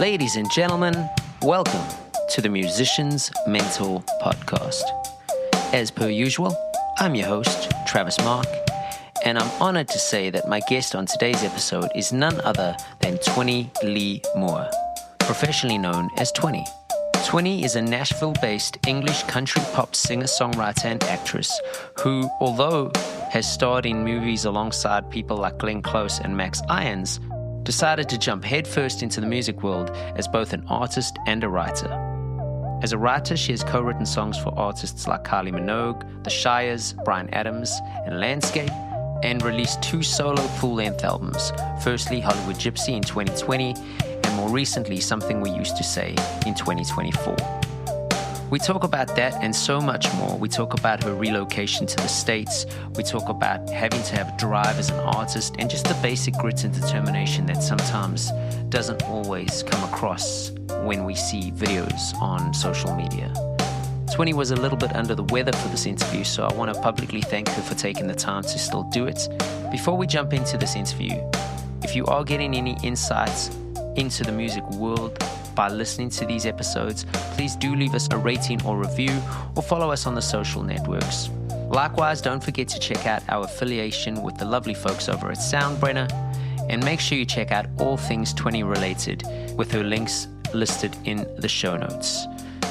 Ladies and gentlemen, welcome to the Musician's Mentor Podcast. As per usual, I'm your host, Travis Mark, and I'm honored to say that my guest on today's episode is none other than Twinnie Lee Moore, professionally known as Twinnie. Twinnie is a Nashville-based English country pop singer-songwriter and actress who, although has starred in movies alongside people like Glenn Close and Max Irons, decided to jump headfirst into the music world as both an artist and a writer. As a writer, she has co-written songs for artists like Kylie Minogue, The Shires, Bryan and Landscape, and released 2 solo full-length albums, firstly Hollywood Gypsy in 2020, and more recently Something We Used to Say in 2024. We talk about that and so much more. We talk about her relocation to the States. We talk about having to have drive as an artist and just the basic grit and determination that sometimes doesn't always come across when we see videos on social media. Twinnie was a little bit under the weather for this interview, so I want to publicly thank her for taking the time to still do it. Before we jump into this interview, if you are getting any insights into the music world by listening to these episodes, please do leave us a rating or review or follow us on the social networks. Likewise, don't forget to check out our affiliation with the lovely folks over at Soundbrenner, and make sure you check out all things Twinnie related with her links listed in the show notes.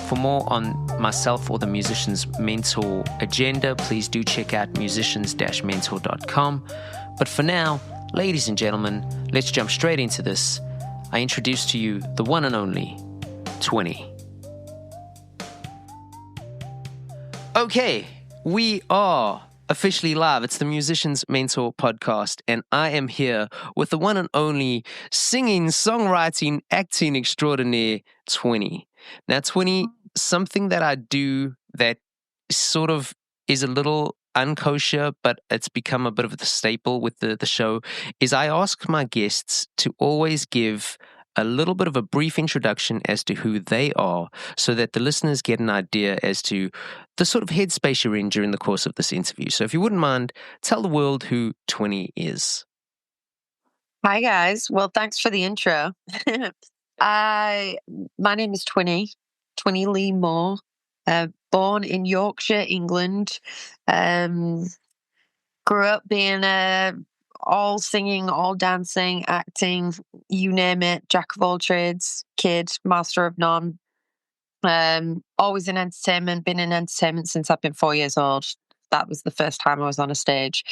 For more on myself or the Musician's Mentor agenda, please do check out musicians-mentor.com. But for now, ladies and gentlemen, let's jump straight into this. I introduce to you the one and only Twinnie. Okay, we are officially live. It's the Musician's Mentor Podcast, and I am here with the one and only singing, songwriting, acting extraordinaire, Twinnie. Now, Twinnie, something that I do that sort of is a little unkosher, but it's become a bit of the staple with the show, is I ask my guests to always give a little bit of a brief introduction as to who they are so that the listeners get an idea as to the sort of headspace you're in during the course of this interview. So if you wouldn't mind, tell the world who Twinnie is. Hi, guys. Well, thanks for the intro. My name is Twinnie Lee Moore. Born in Yorkshire, England. Grew up being all singing, all dancing, acting, you name it, jack of all trades, kid, master of none. Always in entertainment, been in entertainment since I've been 4 years old. That was the first time I was on a stage.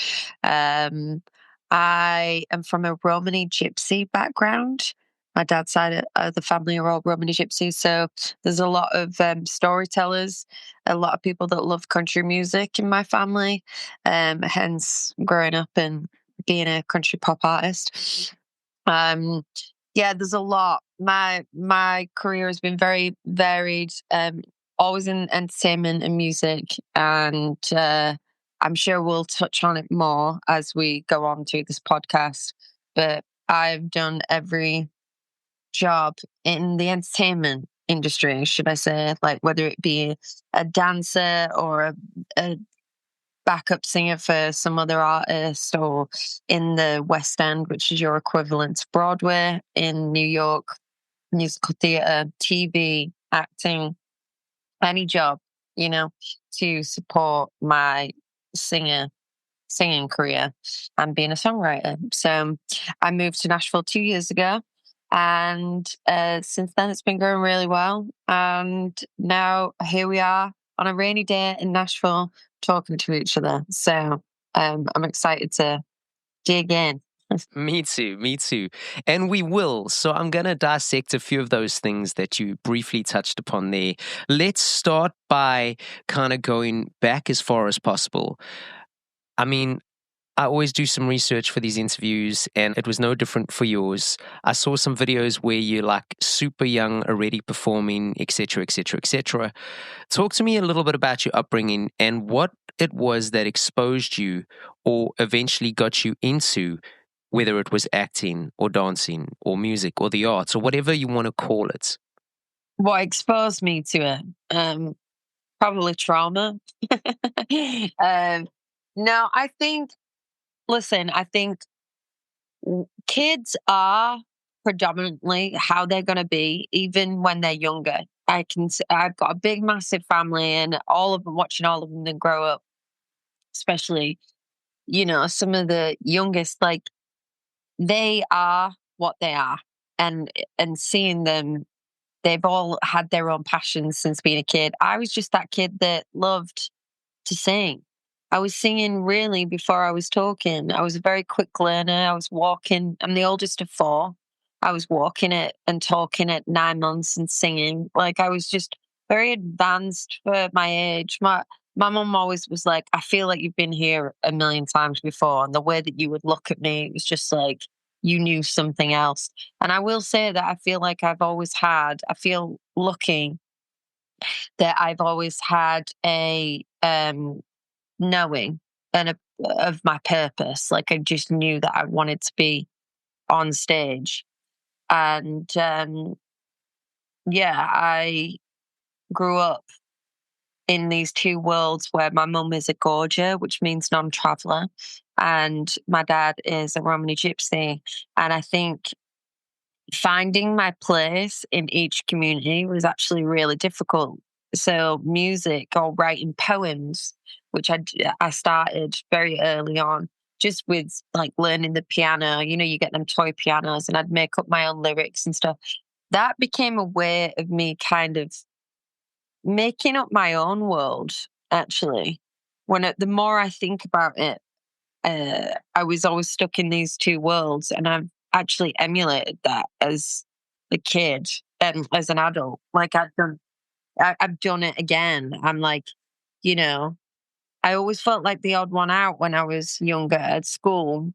I am from a Romany Gypsy background. My dad's side of the family are all Romany Gypsies, so there's a lot of storytellers, a lot of people that love country music in my family, hence growing up and being a country pop artist. There's a lot. My career has been very varied, always in entertainment and music, and I'm sure we'll touch on it more as we go on to this podcast, but I've done every job in the entertainment industry, should I say, like whether it be a dancer or a backup singer for some other artist, or in the West End, which is your equivalent to Broadway in New York, musical theatre, TV, acting, any job, to support my singing career and being a songwriter. So I moved to Nashville 2 years ago, and since then it's been going really well. And now here we are on a rainy day in Nashville talking to each other. So I'm excited to dig in. Me too. And we will. So I'm going to dissect a few of those things that you briefly touched upon there. Let's start by kind of going back as far as possible. I mean, I always do some research for these interviews, and it was no different for yours. I saw some videos where you're like super young, already performing, etc., etc., etc. Talk to me a little bit about your upbringing and what it was that exposed you or eventually got you into, whether it was acting or dancing or music or the arts or whatever you want to call it. What exposed me to it? Probably trauma. No, I think kids are predominantly how they're going to be, even when they're younger. I've got a big, massive family, and watching all of them grow up, especially, some of the youngest, like, they are what they are. And seeing them, they've all had their own passions since being a kid. I was just that kid that loved to sing. I was singing really before I was talking. I was a very quick learner. I was walking. I'm the oldest of four. I was walking it and talking at 9 months and singing. Like, I was just very advanced for my age. My mum always was like, I feel like you've been here a million times before. And the way that you would look at me, it was just like you knew something else. And I will say that I feel like I feel lucky that I've always had a knowing of my purpose. Like, I just knew that I wanted to be on stage. And I grew up in these two worlds where my mum is a gorger, which means non-traveller, and my dad is a Romani gypsy. And I think finding my place in each community was actually really difficult. So music or writing poems, which I started very early on, just with like learning the piano. You get them toy pianos, and I'd make up my own lyrics and stuff. That became a way of me kind of making up my own world, actually. The more I think about it, I was always stuck in these two worlds, and I've actually emulated that as a kid and as an adult. Like, I've done it again. I'm like, I always felt like the odd one out when I was younger at school,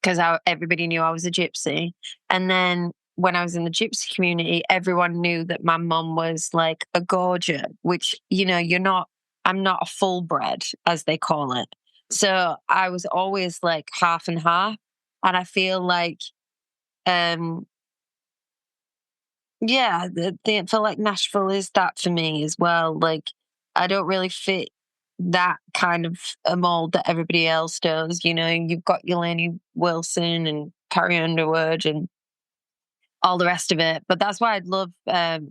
because everybody knew I was a gypsy. And then when I was in the gypsy community, everyone knew that my mum was like a gorger, which, I'm not a full bred, as they call it. So I was always like half and half. And I feel like, I feel like Nashville is that for me as well. Like, I don't really fit that kind of a mold that everybody else does. You've got your Lainey Wilson and Carrie Underwood and all the rest of it. But that's why I love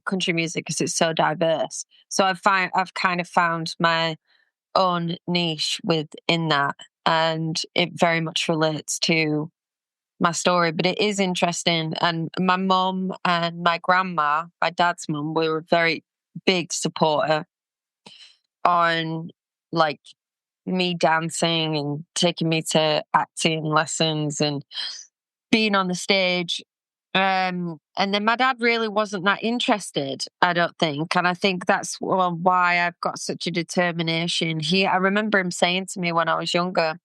country music, because it's so diverse. So I've kind of found my own niche within that, and it very much relates to my story. But it is interesting. And my mum and my grandma, my dad's mum, were a very big supporter on, like, me dancing and taking me to acting lessons and being on the stage. And then my dad really wasn't that interested, I don't think. And I think that's why I've got such a determination. I remember him saying to me when I was younger,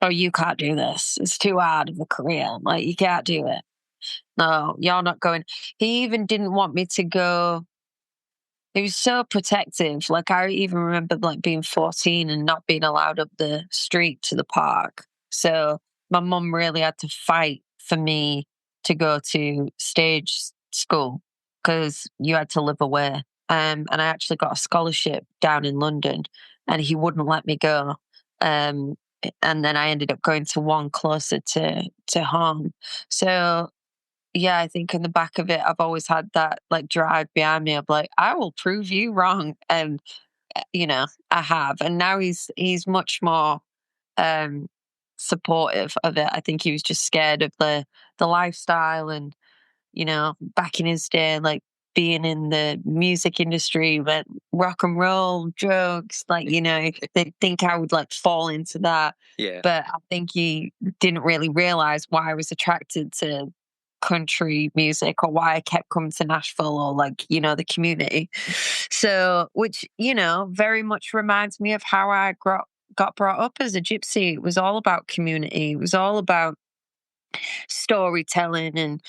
"Oh, you can't do this. It's too hard of a career. Like, you can't do it. No, you're not going." He even didn't want me to go. He was so protective. Like, I even remember like being 14 and not being allowed up the street to the park. So my mum really had to fight for me to go to stage school, because you had to live away. And I actually got a scholarship down in London, and he wouldn't let me go. Um, and then I ended up going to one closer to home. So yeah, I think in the back of it, I've always had that like drive behind me of like, I will prove you wrong. And, I have. And now he's much more supportive of it. I think he was just scared of the lifestyle. And, back in his day, like, being in the music industry, but rock and roll, drugs, like, they think I would like fall into that. Yeah. But I think he didn't really realize why I was attracted to country music, or why I kept coming to Nashville, or like, the community. So, which, very much reminds me of how I got brought up as a gypsy. It was all about community. It was all about storytelling, and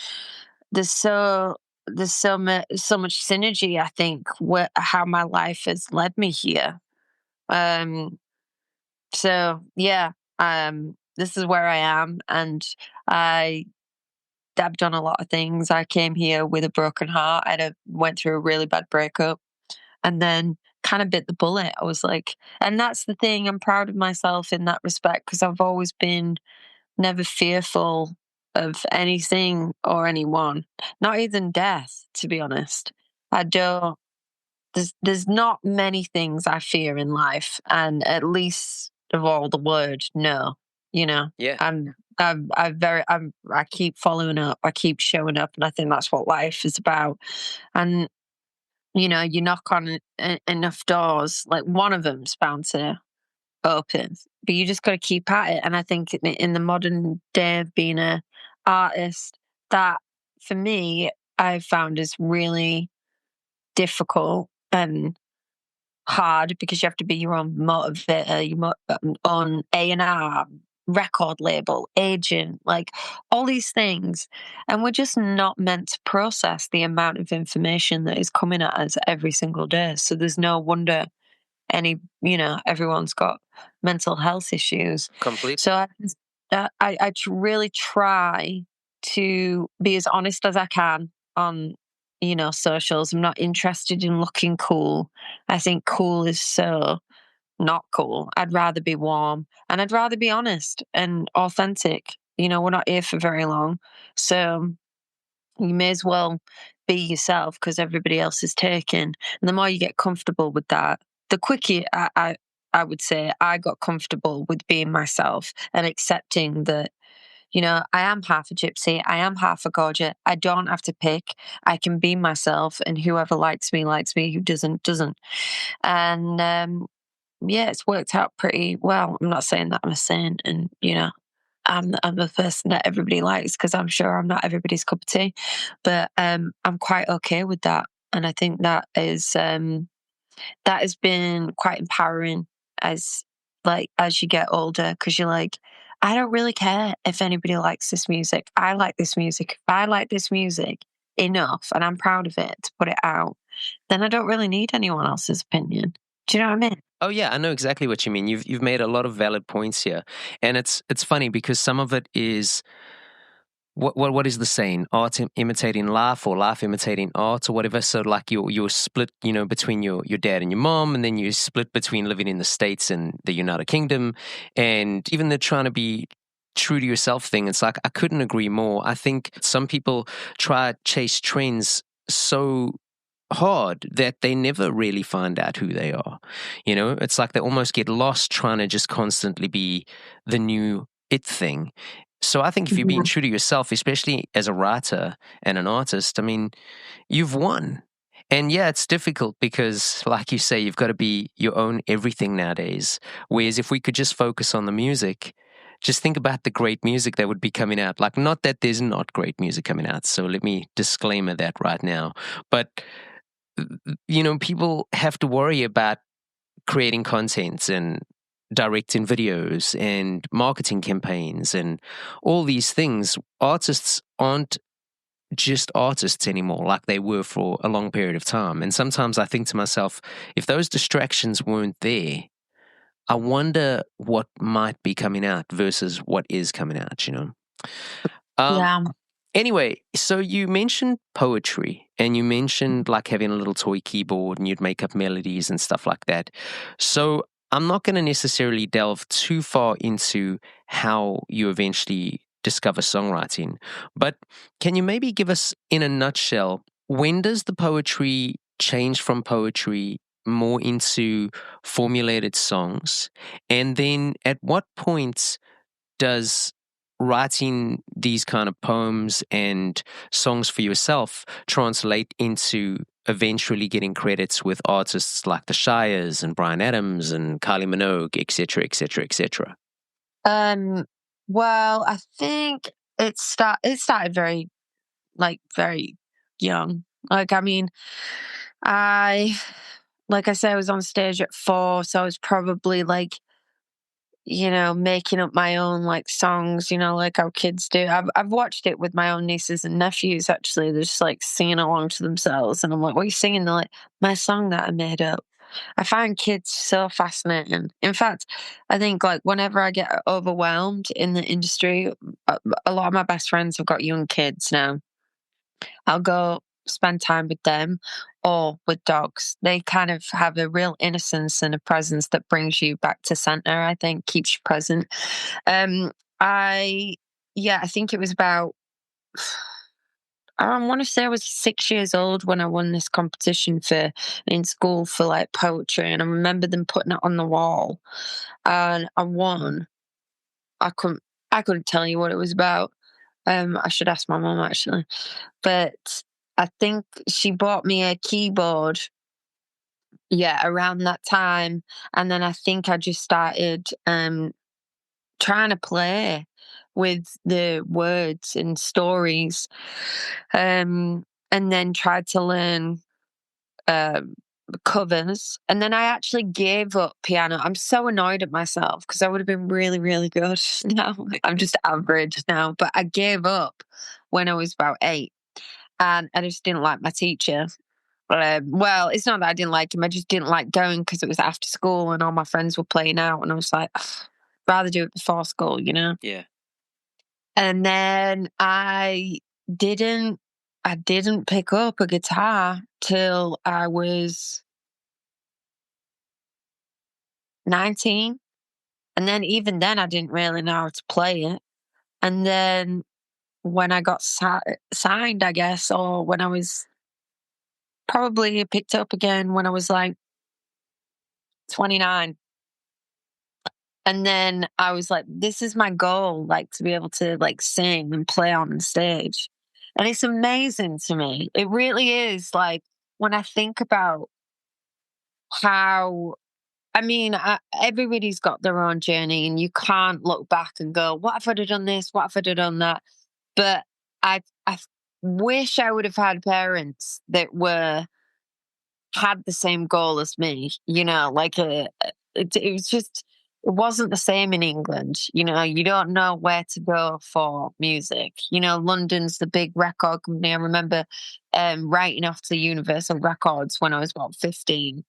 there's so much synergy, I think, with how my life has led me here. Um, so yeah, this is where I am, and I've done a lot of things. I came here with a broken heart. Went through a really bad breakup, and then kind of bit the bullet. I was like, and that's the thing. I'm proud of myself in that respect, because I've always been never fearful of anything or anyone, not even death, to be honest. I don't. There's not many things I fear in life, and at least of all, the word no. You know, Yeah. I keep following up, I keep showing up, and I think that's what life is about. And you knock on enough doors, like one of them's bound to open, but you just got to keep at it. And I think in the modern day of being a artist, that for me, I've found is really difficult and hard because you have to be your own motivator, own A&R, record label, agent, like all these things. And we're just not meant to process the amount of information that is coming at us every single day. So there's no wonder everyone's got mental health issues. Complete. So I really try to be as honest as I can on, socials. I'm not interested in looking cool. I think cool is so not cool. I'd rather be warm and I'd rather be honest and authentic. We're not here for very long. So you may as well be yourself because everybody else is taken. And the more you get comfortable with that, the quicker I would say I got comfortable with being myself and accepting that, I am half a gypsy. I am half a Gorgia. I don't have to pick. I can be myself, and whoever likes me, likes me. Who doesn't, doesn't. And yeah, it's worked out pretty well. I'm not saying that I'm a saint, and I'm the person that everybody likes because I'm sure I'm not everybody's cup of tea, but I'm quite okay with that, and I think that has been quite empowering as you get older because you're like, I don't really care if anybody likes this music. I like this music. If I like this music enough and I'm proud of it to put it out, then I don't really need anyone else's opinion. Do you know what I mean? Oh yeah, I know exactly what you mean. You've made a lot of valid points here, and it's funny because some of it is what is the saying? Art imitating life, or life imitating art, or whatever. So like you're split, between your dad and your mom, and then you split between living in the States and the United Kingdom, and even the trying to be true to yourself thing. It's like I couldn't agree more. I think some people try to chase trends so hard that they never really find out who they are. It's like they almost get lost trying to just constantly be the new it thing. So I think if you're being true to yourself, especially as a writer and an artist, I mean, you've won. And yeah, it's difficult because, like you say, you've got to be your own everything nowadays. Whereas if we could just focus on the music, just think about the great music that would be coming out. Like, not that there's not great music coming out. So let me disclaimer that right now. But people have to worry about creating content and directing videos and marketing campaigns and all these things. Artists aren't just artists anymore like they were for a long period of time. And sometimes I think to myself, if those distractions weren't there, I wonder what might be coming out versus what is coming out. Yeah. Anyway, so you mentioned poetry and you mentioned like having a little toy keyboard and you'd make up melodies and stuff like that. So I'm not going to necessarily delve too far into how you eventually discover songwriting, but can you maybe give us in a nutshell, when does the poetry change from poetry more into formulated songs? And then at what point does writing these kind of poems and songs for yourself translate into eventually getting credits with artists like the Shires and Bryan Adams and Kylie Minogue, etc., etc., etc.? Well, I think it started very very young. Like, I mean, I like I said, I was on stage at 4, so I was probably making up my own songs, like how kids do. I've watched it with my own nieces and nephews. Actually, they're just singing along to themselves, and I'm like, "What are you singing?" They're like, "My song that I made up." I find kids so fascinating. In fact, I think whenever I get overwhelmed in the industry, a lot of my best friends have got young kids now. I'll go spend time with them or with dogs. They kind of have a real innocence and a presence that brings you back to center, I think, keeps you present. I I think it was about, I want to say I was 6 years old when I won this competition in school for like poetry, and I remember them putting it on the wall, and I won. I couldn't I couldn't tell you what it was about. I should ask my mum actually, but I think she bought me a keyboard. Yeah, around that time, and then I think I just started trying to play with the words and stories, and then tried to learn um, covers. And then I actually gave up piano. I'm so annoyed at myself because I would have been really, really good now. I'm just average now, but I gave up when I was about 8, and I just didn't like my teacher. Well, it's not that I didn't like him. I just didn't like going because it was after school and all my friends were playing out, and I was like, "Ugh, rather do it before school, you know." Yeah. And then didn't I didn't pick up a guitar till I was 19. And then even then I didn't really know how to play it. And then when I got signed, I guess, or when I was probably picked up again when I was like 29. And then I was like, this is my goal, like to be able to like sing and play on the stage. And it's amazing to me. It really is. Like when I think about how, I mean, everybody's got their own journey, and you can't look back and go, what if I'd have done this? What if I'd have done that? But I wish I would have had parents that had the same goal as me, you know, like it was just, it wasn't the same in England. You know, you don't know where to go for music. You know, London's the big record company. I remember writing off to Universal Records when I was about 15,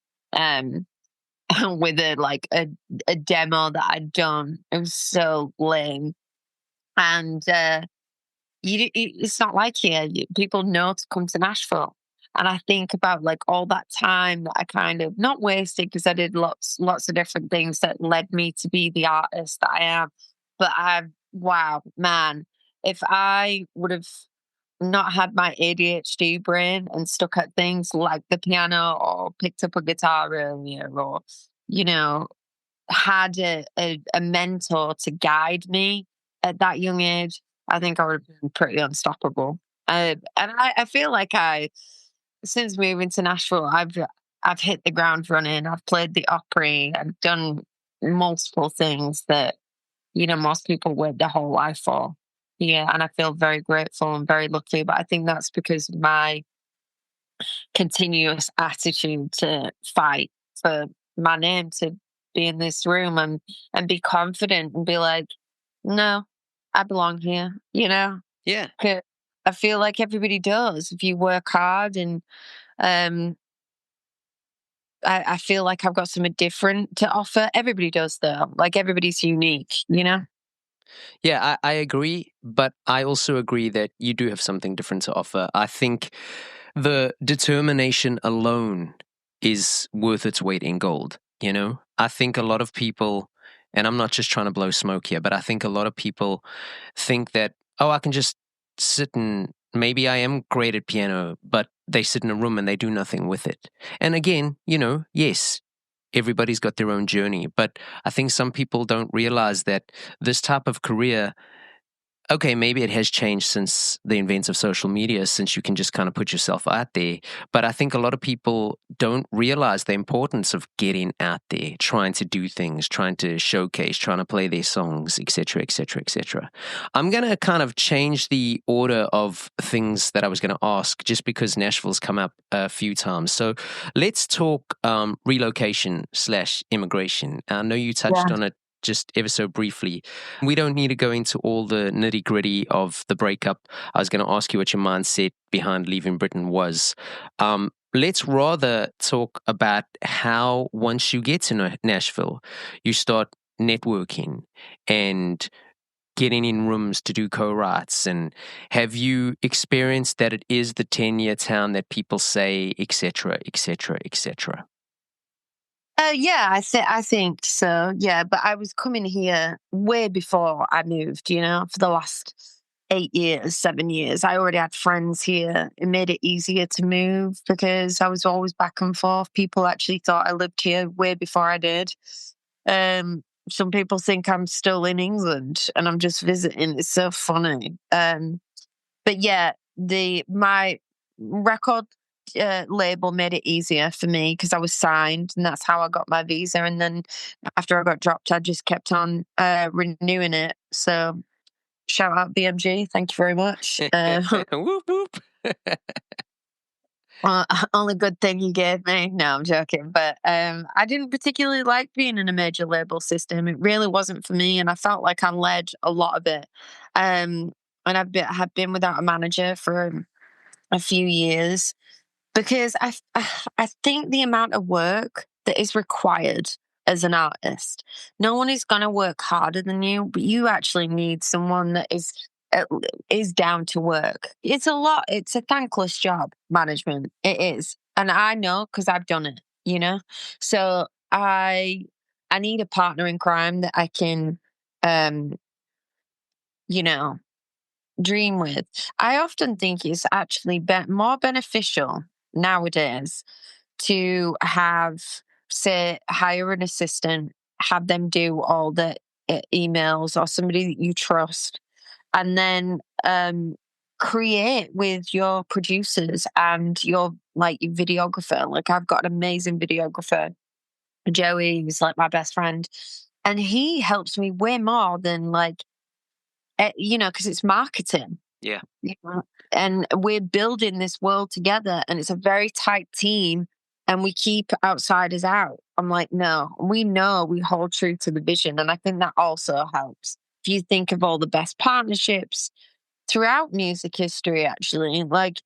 with a demo that I'd done. It was so lame. And it's not like here. People know to come to Nashville. And I think about like all that time that I kind of not wasted, because I did lots of different things that led me to be the artist that I am. But wow, man, if I would have not had my ADHD brain and stuck at things like the piano or picked up a guitar earlier, or, you know, had a mentor to guide me at that young age, I think I would have been pretty unstoppable. And I feel like since moving to Nashville, I've hit the ground running. I've played the Opry. I've done multiple things that, you know, most people wait their whole life for. Yeah, and I feel very grateful and very lucky. But I think that's because of my continuous attitude to fight for my name to be in this room, and be confident and be like, no, I belong here, you know? Yeah. 'Cause I feel like everybody does if you work hard, and um I feel like I've got something different to offer. Everybody does though. Like everybody's unique, you know? Yeah, I agree, but I also agree that you do have something different to offer. I think the determination alone is worth its weight in gold, you know? I think a lot of people, and I'm not just trying to blow smoke here, but I think a lot of people think that, oh, I can just sit and maybe I am great at piano, but they sit in a room and they do nothing with it. And again, you know, yes, everybody's got their own journey, but I think some people don't realize that this type of career, okay, maybe it has changed since the advent of social media, since you can just kind of put yourself out there. But I think a lot of people don't realize the importance of getting out there, trying to do things, trying to showcase, trying to play their songs, etc., etc., etc. I'm going to kind of change the order of things that I was going to ask just because Nashville's come up a few times. So let's talk relocation / immigration. I know you touched on it just ever so briefly. We don't need to go into all the nitty gritty of the breakup. I was going to ask you what your mindset behind leaving Britain was. Let's rather talk about how once you get to Nashville, you start networking and getting in rooms to do co-writes. And have you experienced that it is the 10-year town that people say, etc., etc., etc.? Yeah, I think so. Yeah, but I was coming here way before I moved. For the last 8 years, 7 years, I already had friends here. It made it easier to move because I was always back and forth. People actually thought I lived here way before I did. Some people think I'm still in England and I'm just visiting. It's so funny. But yeah, my record label made it easier for me because I was signed, and that's how I got my visa. And then after I got dropped, I just kept on renewing it. So shout out BMG, thank you very much. Whoop, whoop. Only good thing you gave me. No, I'm joking. But I didn't particularly like being in a major label system. It really wasn't for me, and I felt like I led a lot of it. And have been without a manager for a few years because I think the amount of work that is required as an artist, no one is going to work harder than you, but you actually need someone that is down to work. It's a lot. It's a thankless job, management. It is, and I know because I've done it. So I need a partner in crime that I can, um, you know, dream with. I often think it's actually more beneficial nowadays to hire an assistant, have them do all the emails or somebody that you trust, and then create with your producers and your your videographer. Like I've got an amazing videographer, Joey, who's like my best friend, and he helps me way more than because it's marketing. Yeah. And we're building this world together, and it's a very tight team, and we keep outsiders out. I'm like, no, we know we hold true to the vision. And I think that also helps. If you think of all the best partnerships throughout music history, actually, like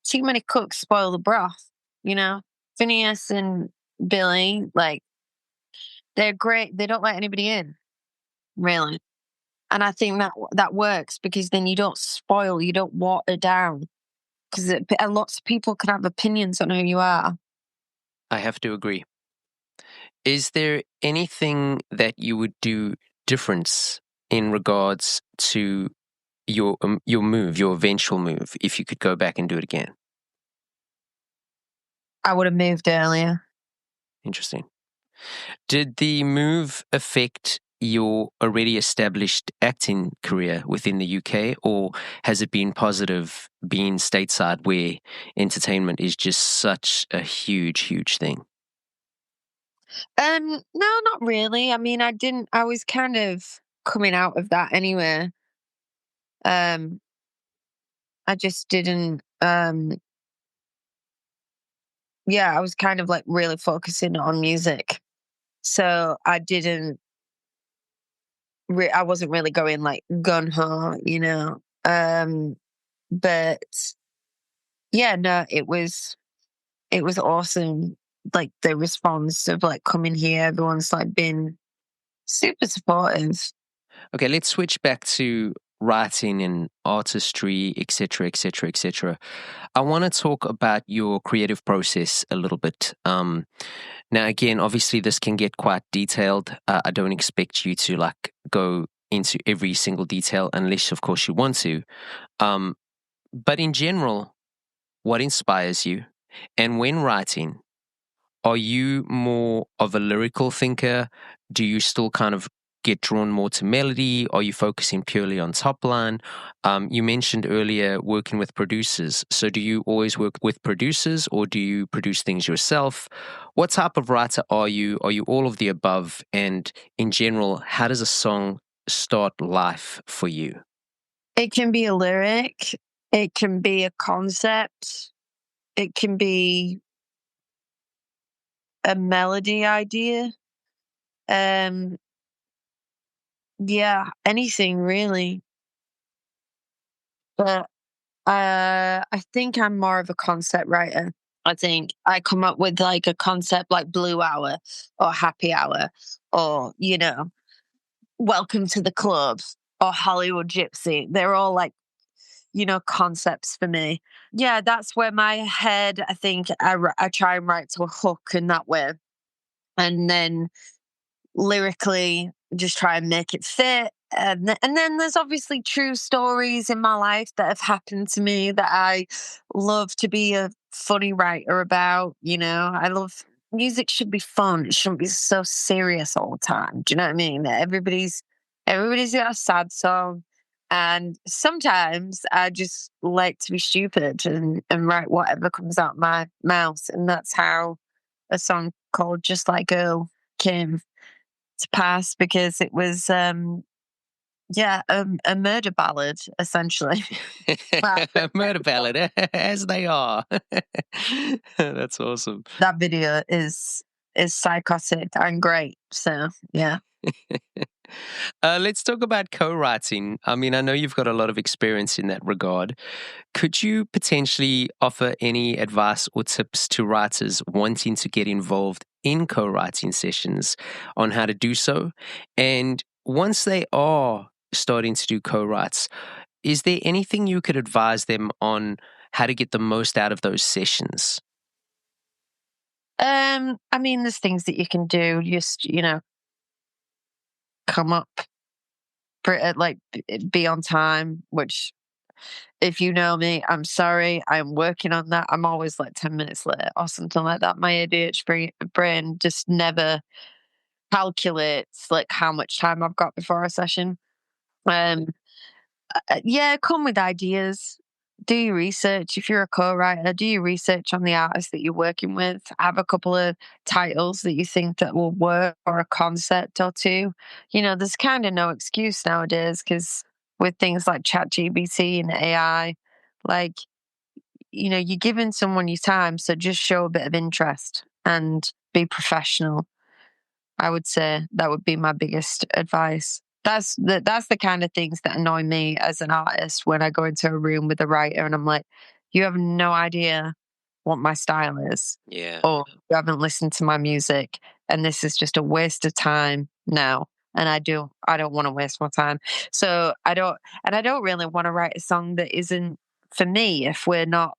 too many cooks spoil the broth, Phineas and Billy, like they're great. They don't let anybody in, really. And I think that works because then you don't spoil, you don't water down, because lots of people can have opinions on who you are. I have to agree. Is there anything that you would do different in regards to your move, your eventual move, if you could go back and do it again? I would have moved earlier. Interesting. Did the move affect your already established acting career within the UK, or has it been positive being stateside where entertainment is just such a huge, huge thing? No, not really. I mean, I was kind of coming out of that anyway. I just didn't, yeah, I was kind of like really focusing on music. So I wasn't really going like gun ho. But yeah, no, it was awesome. Like the response of like coming here, everyone's like been super supportive. Okay, let's switch back to writing and artistry, etc., etc., etc. I want to talk about your creative process a little bit. Now, again, obviously, this can get quite detailed. I don't expect you to like go into every single detail unless, of course, you want to. But in general, what inspires you? And when writing, are you more of a lyrical thinker? Do you still kind of get drawn more to melody? Are you focusing purely on top line? You mentioned earlier working with producers. So do you always work with producers or do you produce things yourself? What type of writer are you? Are you all of the above? And in general, how does a song start life for you? It can be a lyric, it can be a concept, it can be a melody idea. Yeah, anything really. But I think I'm more of a concept writer. I think I come up with like a concept like Blue Hour or Happy Hour or, Welcome to the Club or Hollywood Gypsy. They're all like, concepts for me. Yeah, that's where my head, I think I try and write to a hook in that way. and then lyrically just try and make it fit. And then there's obviously true stories in my life that have happened to me that I love to be a funny writer about. I love music should be fun. It shouldn't be so serious all the time. Do you know what I mean? Everybody's got a sad song. And sometimes I just like to be stupid and write whatever comes out my mouth. And that's how a song called Just Like Girl came to pass, because it was a murder ballad essentially. A murder ballad, as they are. That's awesome. That video is psychotic and great, so yeah. Let's talk about co-writing. I mean, I know you've got a lot of experience in that regard. Could you potentially offer any advice or tips to writers wanting to get involved in co-writing sessions on how to do so? And once they are starting to do co-writes, is there anything you could advise them on how to get the most out of those sessions? I mean, there's things that you can do. Just come up, be on time. Which, if you know me, I'm sorry, I'm working on that. I'm always like 10 minutes late or something like that. My ADHD brain just never calculates like how much time I've got before a session. Um, yeah, come with ideas. Do your research. If you're a co-writer, do your research on the artist that you're working with. Have a couple of titles that you think that will work, or a concept or two. There's kind of no excuse nowadays, because with things like ChatGPT and AI, like, you're giving someone your time, so just show a bit of interest and be professional. I would say that would be my biggest advice. That's the kind of things that annoy me as an artist, when I go into a room with a writer and I'm like, you have no idea what my style is. Yeah. Or you haven't listened to my music, and this is just a waste of time now. And I don't want to waste my time. So I don't really want to write a song that isn't for me if we're not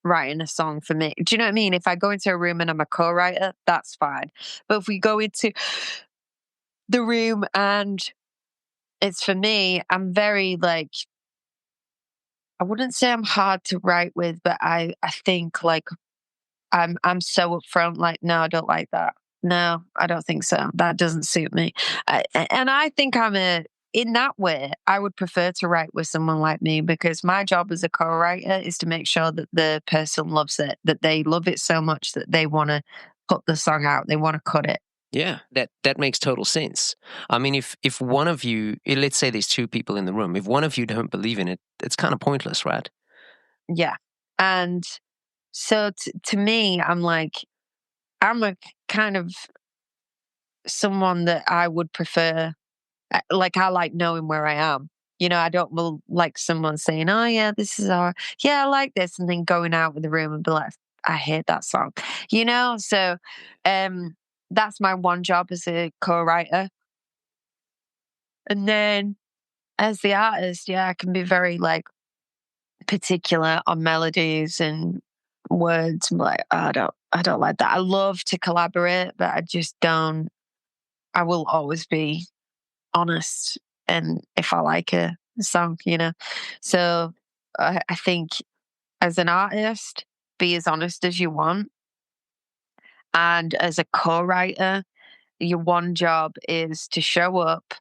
writing a song for me. Do you know what I mean? If I go into a room and I'm a co-writer, that's fine. But if we go into the room and it's for me, I'm very like, I wouldn't say I'm hard to write with, but I think like I'm so upfront, like, no, I don't like that. No, I don't think so. That doesn't suit me. And I think in that way, I would prefer to write with someone like me, because my job as a co-writer is to make sure that the person loves it, that they love it so much that they want to put the song out, they want to cut it. Yeah, that makes total sense. I mean, if one of you, let's say there's two people in the room, if one of you don't believe in it, it's kind of pointless, right? Yeah. And so to me, I'm a kind of someone that I would prefer. Like, I like knowing where I am. I don't like someone saying, "Oh yeah, I like this," and then going out with the room and be like, "I hate that song." So that's my one job as a co-writer. And then as the artist, yeah, I can be very like particular on melodies and words. I'm like, "Oh, I don't like that." I love to collaborate, but I just don't. I will always be honest, and if I like a song. So I think as an artist, be as honest as you want. And as a co-writer, your one job is to show up,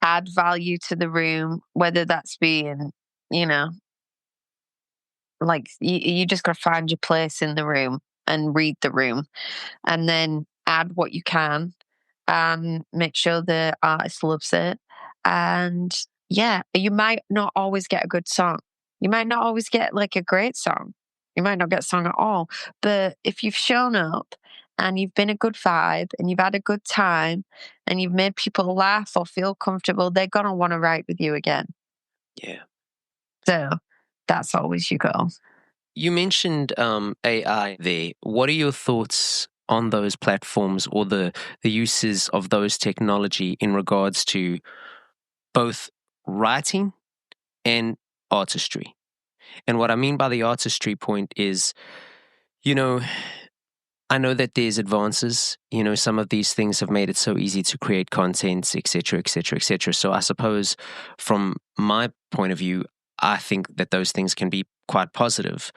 add value to the room, whether that's being, you know, like you just got to find your place in the room and read the room, and then add what you can and make sure the artist loves it. And yeah, you might not always get a good song. You might not always get like a great song. You might not get a song at all. But if you've shown up and you've been a good vibe and you've had a good time and you've made people laugh or feel comfortable, they're going to want to write with you again. Yeah. So that's always your goal. You mentioned AI there. What are your thoughts on those platforms, or the uses of those technology in regards to both writing and artistry? And what I mean by the artistry point is, you know, I know that there's advances. Some of these things have made it so easy to create content, et cetera, et cetera, et cetera. So I suppose from my point of view, I think that those things can be quite positive.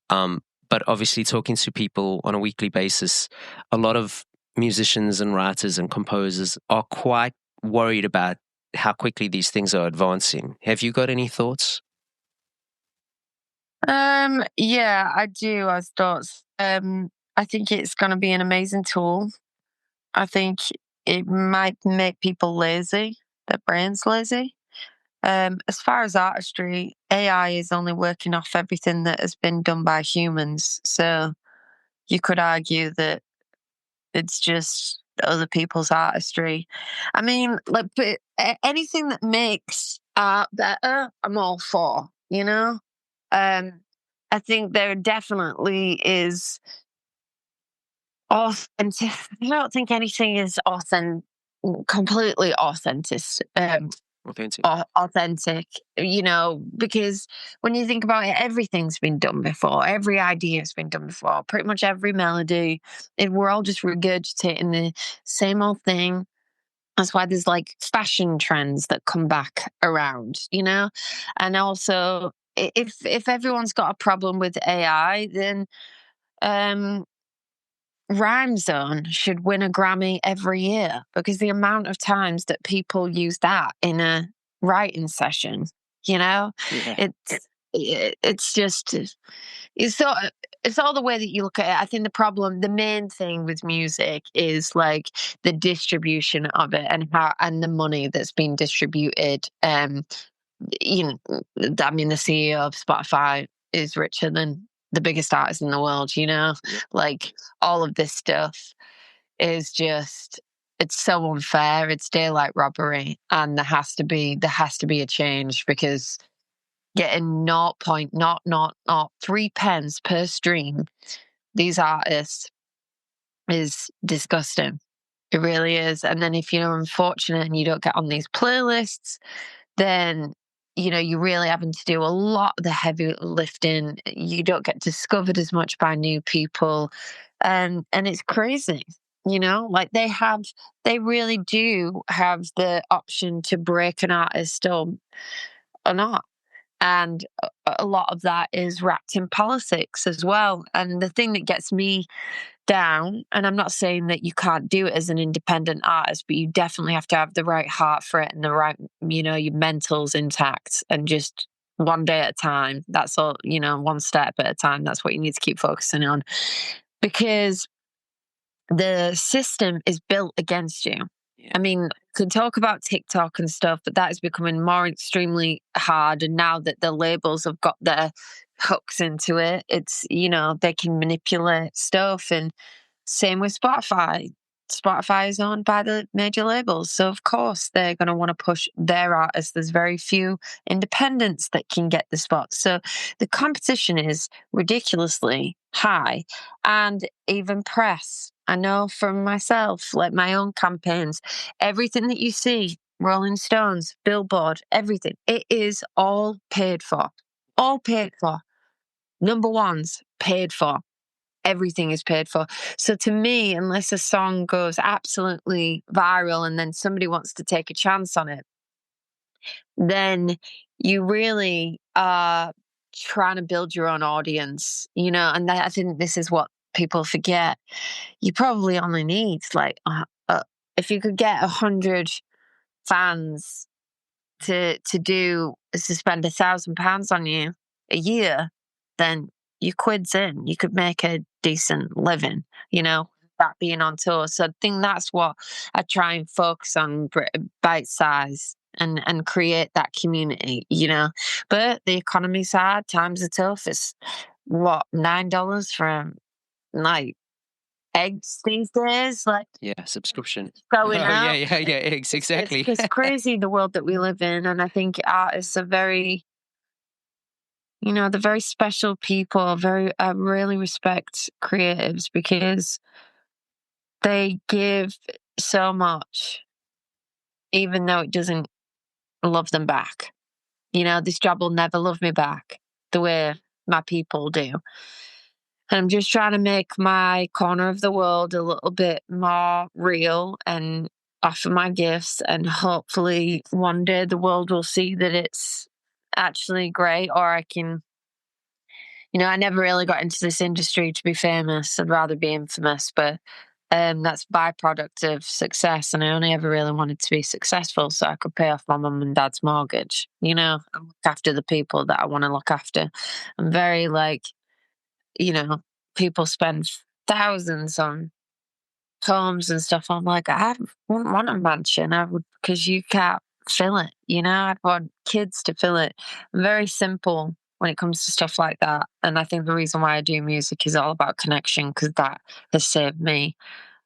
But obviously talking to people on a weekly basis, a lot of musicians and writers and composers are quite worried about how quickly these things are advancing. Have you got any thoughts? Yeah, I do. I thoughts. I think it's going to be an amazing tool. I think it might make people lazy, their brains lazy. As far as artistry, AI is only working off everything that has been done by humans. So you could argue that it's just other people's artistry. I mean, like, but anything that makes art better, I'm all for, I think there definitely is authentic. I don't think anything is completely authentic. Authentic. Authentic, because when you think about it, everything's been done before. Every idea has been done before. Pretty much every melody. We're all just regurgitating the same old thing. That's why there's like fashion trends that come back around, and also if everyone's got a problem with AI, then Rhyme Zone should win a Grammy every year, because the amount of times that people use that in a writing session, Yeah. it's just it's all the way that you look at it. I think the main thing with music is like the distribution of it, and the money that's being distributed. I mean, the CEO of Spotify is richer than the biggest artist in the world, Yeah. like all of this stuff is just, it's so unfair. It's daylight robbery, and there has to be a change, because getting 0.003 pence per stream, these artists, is disgusting. It really is. And then if you're unfortunate and you don't get on these playlists, then you're really having to do a lot of the heavy lifting. You don't get discovered as much by new people, and it's crazy. Like they really do have the option to break an artist or not. And a lot of that is wrapped in politics as well. And the thing that gets me down, and I'm not saying that you can't do it as an independent artist, but you definitely have to have the right heart for it and the right, your mental's intact, and just one day at a time. That's all, one step at a time. That's what you need to keep focusing on, because the system is built against you. Yeah. I mean, could talk about TikTok and stuff, but that is becoming more extremely hard. And now that the labels have got their hooks into it, it's, they can manipulate stuff. And same with Spotify. Spotify is owned by the major labels. So, of course, they're going to want to push their artists. There's very few independents that can get the spots. So, the competition is ridiculously high. And even press. I know from myself, like my own campaigns, everything that you see, Rolling Stones, Billboard, everything, it is all paid for. All paid for. Number ones paid for. Everything is paid for. So to me, unless a song goes absolutely viral and then somebody wants to take a chance on it, then you really are trying to build your own audience, and I think this is what people forget. You probably only need if you could get 100 fans to spend £1,000 on you a year, then your quid's in. You could make a decent living, that being on tour. So I think that's what I try and focus on, bite size, and create that community, But the economy's hard, times are tough. It's what, $9 for like eggs these days, like, Subscription going yeah, up. eggs, exactly. It's crazy, the world that we live in. And I think artists are very, they're very special people. I really respect creatives, because they give so much, even though it doesn't love them back. This job will never love me back the way my people do. And I'm just trying to make my corner of the world a little bit more real and offer my gifts. And hopefully one day the world will see that it's actually great, or I can, I never really got into this industry to be famous. I'd rather be infamous, but that's byproduct of success. And I only ever really wanted to be successful so I could pay off my mum and dad's mortgage, and look after the people that I want to look after. I'm very like, you know, people spend thousands on homes and stuff. I'm like, I wouldn't want a mansion. I would, because you can't fill it. I'd want kids to fill it. I'm very simple when it comes to stuff like that. And I think the reason why I do music is all about connection, because that has saved me.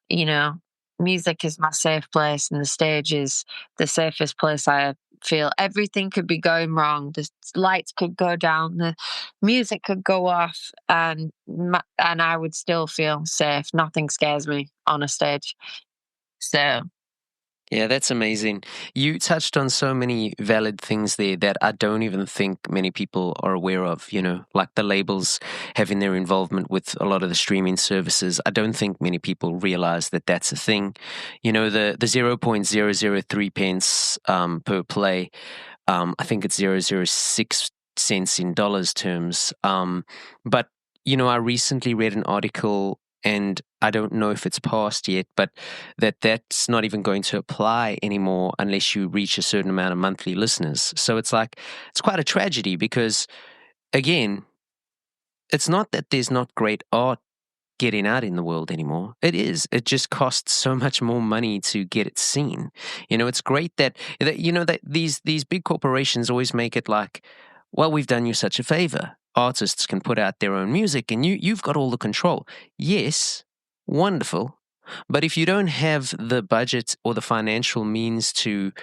you know, Music is my safe place, and the stage is the safest place I feel. Everything could be going wrong. The lights could go down, the music could go off, and I would still feel safe. Nothing scares me on a stage. So, Yeah, that's amazing. You touched on so many valid things there that I don't even think many people are aware of, like the labels having their involvement with a lot of the streaming services. I don't think many people realize that that's a thing. The 0.003 pence per play, I think it's 0.006 cents in dollars terms. But, I recently read an article, and I don't know if it's passed yet, but that's not even going to apply anymore unless you reach a certain amount of monthly listeners. So it's quite a tragedy because, again, it's not that there's not great art getting out in the world anymore. It is. It just costs so much more money to get it seen. It's great that these big corporations always make it like, well, we've done you such a favor. Artists can put out their own music and you've got all the control. Yes, wonderful. But if you don't have the budget or the financial means to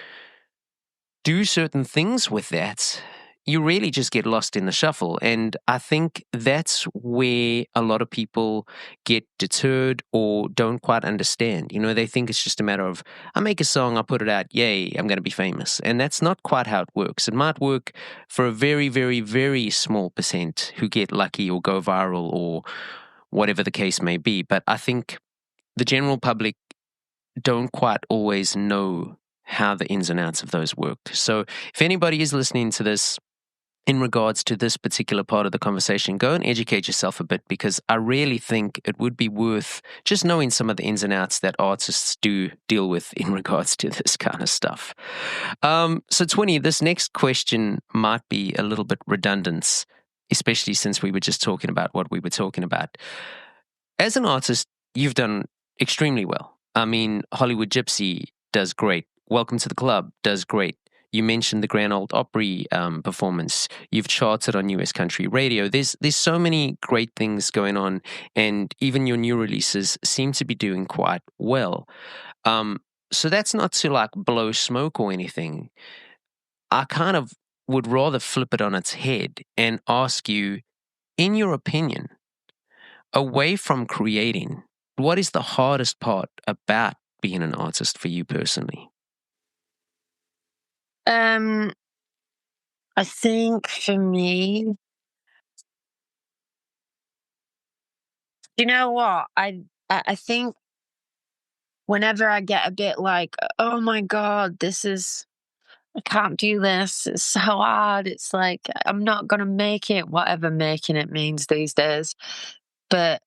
do certain things with that, you really just get lost in the shuffle. And I think that's where a lot of people get deterred or don't quite understand. They think it's just a matter of, I make a song, I put it out, yay, I'm going to be famous. And that's not quite how it works. It might work for a very, very, very small percent who get lucky or go viral or whatever the case may be. But I think the general public don't quite always know how the ins and outs of those work. So if anybody is listening to this in regards to this particular part of the conversation, go and educate yourself a bit, because I really think it would be worth just knowing some of the ins and outs that artists do deal with in regards to this kind of stuff. So Twinnie, this next question might be a little bit redundant, especially since we were just talking about what we were talking about. As an artist, you've done extremely well. I mean, Hollywood Gypsy does great. Welcome to the Club does great. You mentioned the Grand Ole Opry performance. You've charted on US country radio. There's so many great things going on, and even your new releases seem to be doing quite well. So that's not to like blow smoke or anything. I kind of would rather flip it on its head and ask you, in your opinion, away from creating, what is the hardest part about being an artist for you personally? I think for me, you know what? I think whenever I get a bit like, oh my God, I can't do this. It's so hard. It's like, I'm not going to make it, whatever making it means these days. But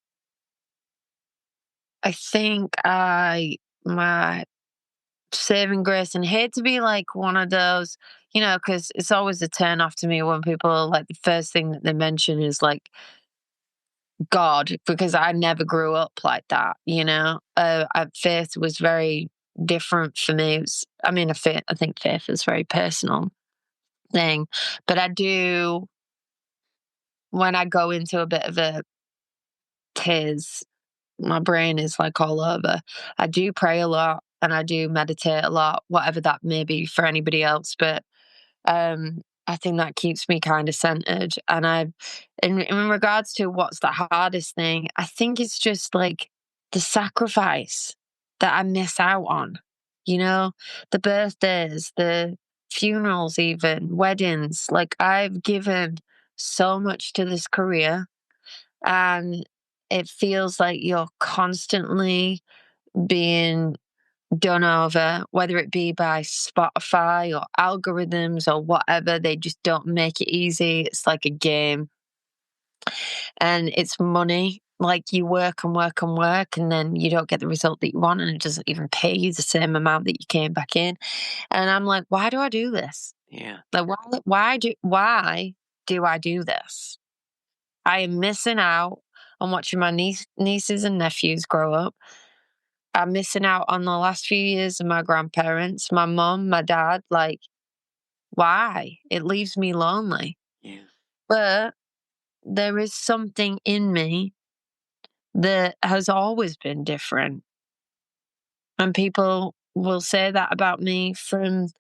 I think my saving grace, and hate to be like one of those, because it's always a turn off to me when people like the first thing that they mention is like God, because I never grew up like that. Faith was very different for me. I think faith is a very personal thing, but I do, when I go into a bit of a tears, my brain is like all over. I do pray a lot and I do meditate a lot, whatever that may be for anybody else. But I think that keeps me kind of centered. And in regards to what's the hardest thing, I think it's just like the sacrifice that I miss out on, the birthdays, the funerals, even weddings. Like I've given so much to this career, and it feels like you're constantly being done over, whether it be by Spotify or algorithms or whatever. They just don't make it easy. It's like a game. And it's money. Like you work and work and work, and then you don't get the result that you want, and it doesn't even pay you the same amount that you came back in. And I'm like, why do I do this? Yeah. Like, why do I do this? I am missing out on watching my nieces and nephews grow up. I'm missing out on the last few years of my grandparents, my mom, my dad. Like, why? It leaves me lonely. Yeah. But there is something in me that has always been different. And people will say that about me from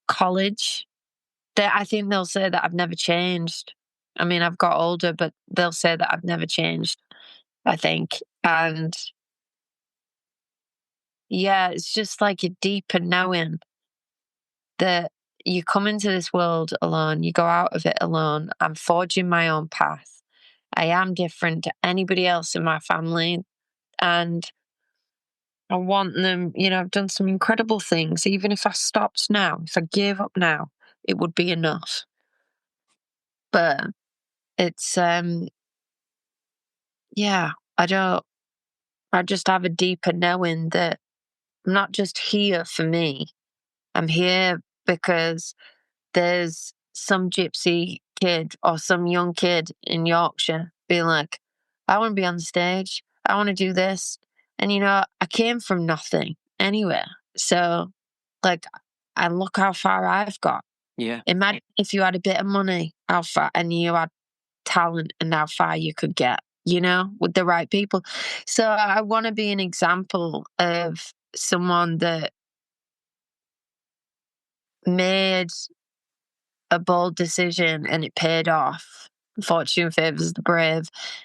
college. I think they'll say that I've never changed. I mean, I've got older, but they'll say that I've never changed, I think. And yeah, it's just like a deeper knowing that you come into this world alone, you go out of it alone. I'm forging my own path. I am different to anybody else in my family. And I want them, I've done some incredible things. Even if I stopped now, if I gave up now, it would be enough. But it's, yeah, I just have a deeper knowing that I'm not just here for me. I'm here because there's some gypsy kid or some young kid in Yorkshire being like, I want to be on the stage. I want to do this. And, I came from nothing anywhere. So, like, and look how far I've got. Yeah. Imagine if you had a bit of money, how far, and you had talent and how far you could get, with the right people. So I want to be an example of someone that made a bold decision and it paid off. Fortune favors the brave.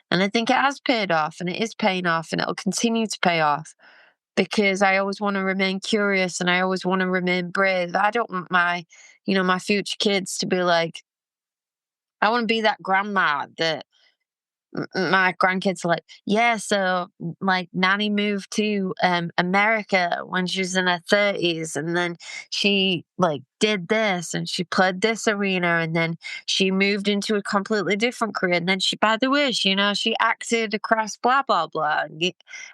And I think it has paid off, and it is paying off, and it'll continue to pay off because I always want to remain curious and I always want to remain brave. I don't want my future kids to be like, I want to be that grandma that my grandkids are like, yeah, so like Nanny moved to America when she was in her 30s, and then she like did this and she played this arena, and then she moved into a completely different career, and then she, by the way, she acted across blah blah blah, and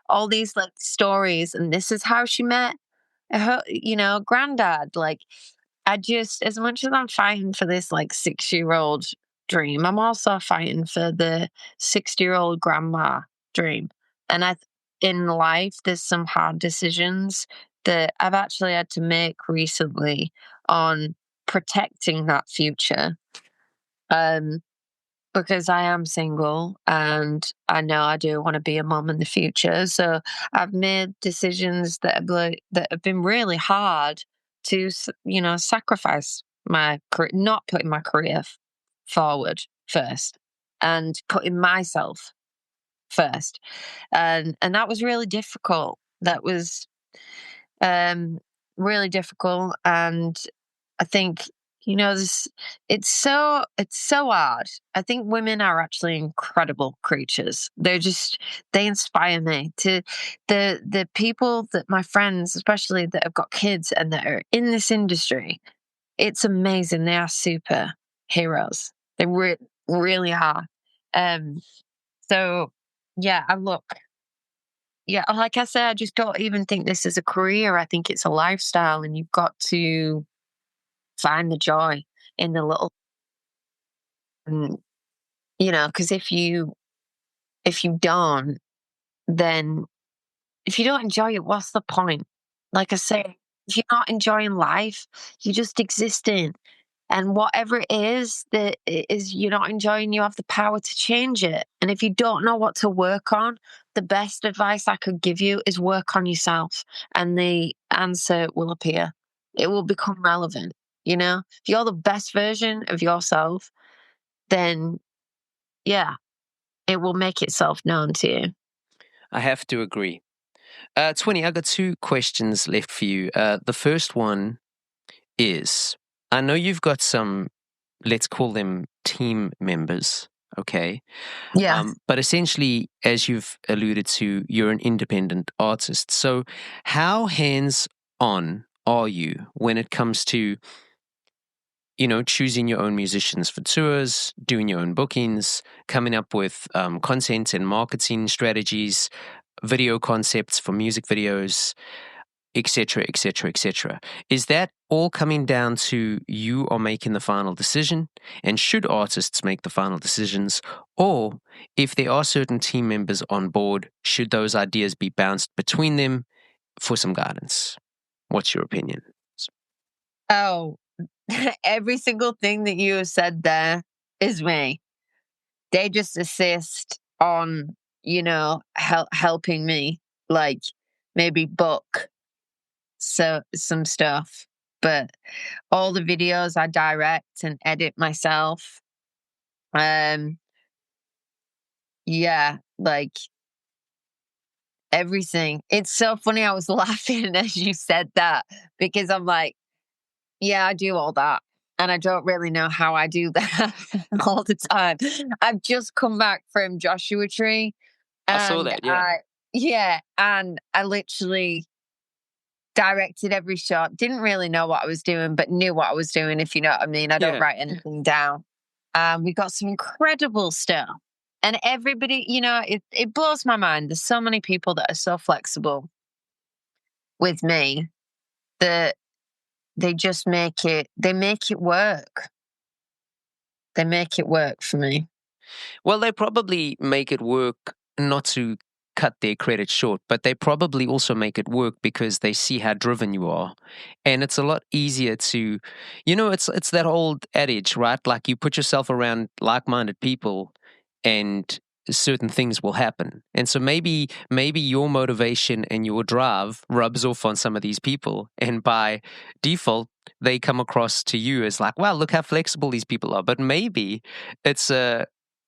all these like stories, and this is how she met her granddad. Like, I just, as much as I'm fighting for this like 6-year-old dream, I'm also fighting for the 60-year-old grandma dream. And in life, there's some hard decisions that I've actually had to make recently on protecting that future. Because I am single and I know I do want to be a mom in the future. So I've made decisions that have been really hard to, sacrifice my career, not putting my career forward first and putting myself first. And that was really difficult. That was really difficult. And I think, it's so hard. I think women are actually incredible creatures. They inspire me to the people that my friends, especially that have got kids and that are in this industry. It's amazing. They are super heroes. They really are. So yeah, like I said, I just don't even think this is a career. I think it's a lifestyle, and you've got to find the joy in the little, because if you don't, then if you don't enjoy it, what's the point? Like I say, if you're not enjoying life, you're just existing. And whatever it is that you're not enjoying, you have the power to change it. And if you don't know what to work on, the best advice I could give you is work on yourself, and the answer will appear. It will become relevant. If you're the best version of yourself, then yeah, it will make itself known to you. I have to agree. Twinnie, I got 2 questions left for you. The first one is, I know you've got some, let's call them team members. okay? Yeah. But essentially, as you've alluded to, you're an independent artist. So how hands-on are you when it comes to, choosing your own musicians for tours, doing your own bookings, coming up with content and marketing strategies, video concepts for music videos, etc., etc., etc. Is that all coming down to you are making the final decision? And should artists make the final decisions? Or if there are certain team members on board, should those ideas be bounced between them for some guidance? What's your opinion? Oh, every single thing that you have said there is me. They just assist on, helping me, like maybe book some stuff. But all the videos I direct and edit myself. Yeah, like everything. It's so funny. I was laughing as you said that because I'm like, yeah, I do all that. And I don't really know how I do that all the time. I've just come back from Joshua Tree I saw and that, yeah. and I literally directed every shot. Didn't really know what I was doing, but knew what I was doing, if you know what I mean. I don't Yeah. write anything down. We got some incredible stuff. And everybody, it blows my mind. There's so many people that are so flexible with me that they just make it work. They make it work for me. Well, they probably make it work, not to cut their credit short, but they probably also make it work because they see how driven you are. And it's a lot easier to, it's that old adage, right? Like you put yourself around like-minded people and certain things will happen. And so maybe your motivation and your drive rubs off on some of these people, and by default they come across to you as like, wow, look how flexible these people are. But maybe it's a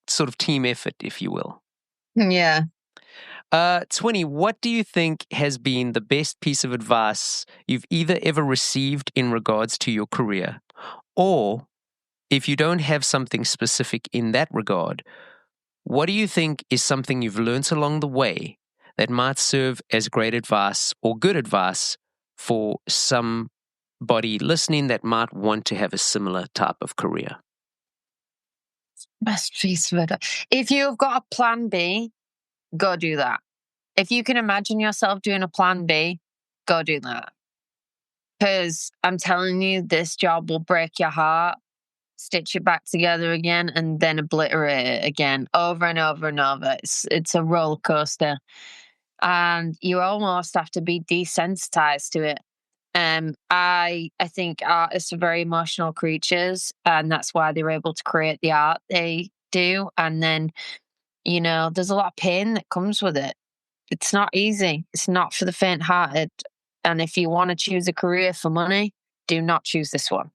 sort of team effort, if you will. Yeah. Twinnie, what do you think has been the best piece of advice you've either ever received in regards to your career? Or if you don't have something specific in that regard, what do you think is something you've learnt along the way that might serve as great advice or good advice for somebody listening that might want to have a similar type of career? Best piece of advice. If you've got a plan B, go do that. If you can imagine yourself doing a plan B, go do that. Because I'm telling you, this job will break your heart, stitch it back together again, and then obliterate it again over and over and over. It's a roller coaster. And you almost have to be desensitized to it. I think artists are very emotional creatures, and that's why they're able to create the art they do. And then, there's a lot of pain that comes with it. It's not easy. It's not for the faint-hearted. And if you want to choose a career for money, do not choose this one.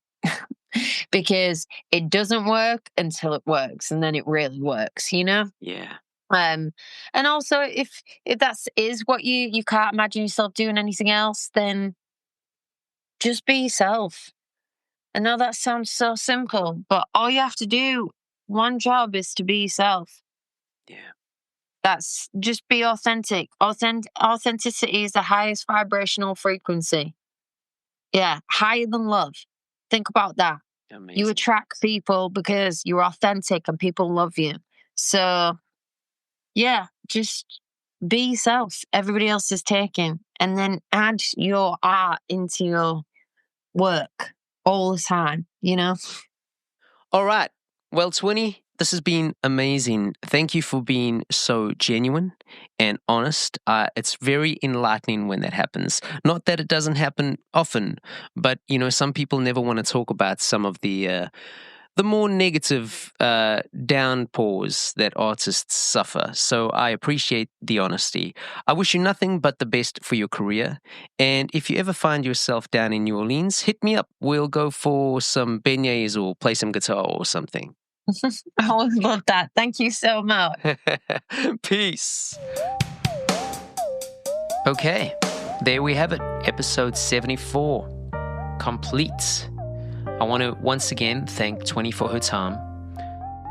Because it doesn't work until it works, and then it really works, Yeah. And also if that is what you can't imagine yourself doing anything else, then just be yourself. I know that sounds so simple, but all you have to do, one job, is to be yourself. Yeah. That's just be authentic. Authenticity is the highest vibrational frequency. Yeah, higher than love. Think about that. Amazing. You attract people because you're authentic and people love you. So, yeah, just be yourself. Everybody else is taken. And then add your art into your work all the time, All right. Well, Twinnie, this has been amazing. Thank you for being so genuine and honest. It's very enlightening when that happens. Not that it doesn't happen often, but, some people never want to talk about some of the more negative downpours that artists suffer. So I appreciate the honesty. I wish you nothing but the best for your career. And if you ever find yourself down in New Orleans, hit me up. We'll go for some beignets or play some guitar or something. I would love that. Thank you so much. Peace. Okay, there we have it. Episode 74. Complete. I want to once again thank Twinnie for her time.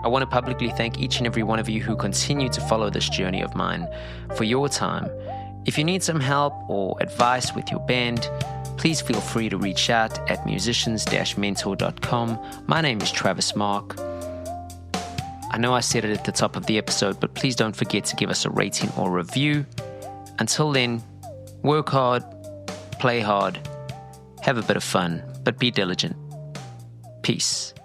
I want to publicly thank each and every one of you who continue to follow this journey of mine for your time. If you need some help or advice with your band, please feel free to reach out at musicians-mentor.com. My name is Travis Mark. I know I said it at the top of the episode, but please don't forget to give us a rating or review. Until then, work hard, play hard, have a bit of fun, but be diligent. Peace.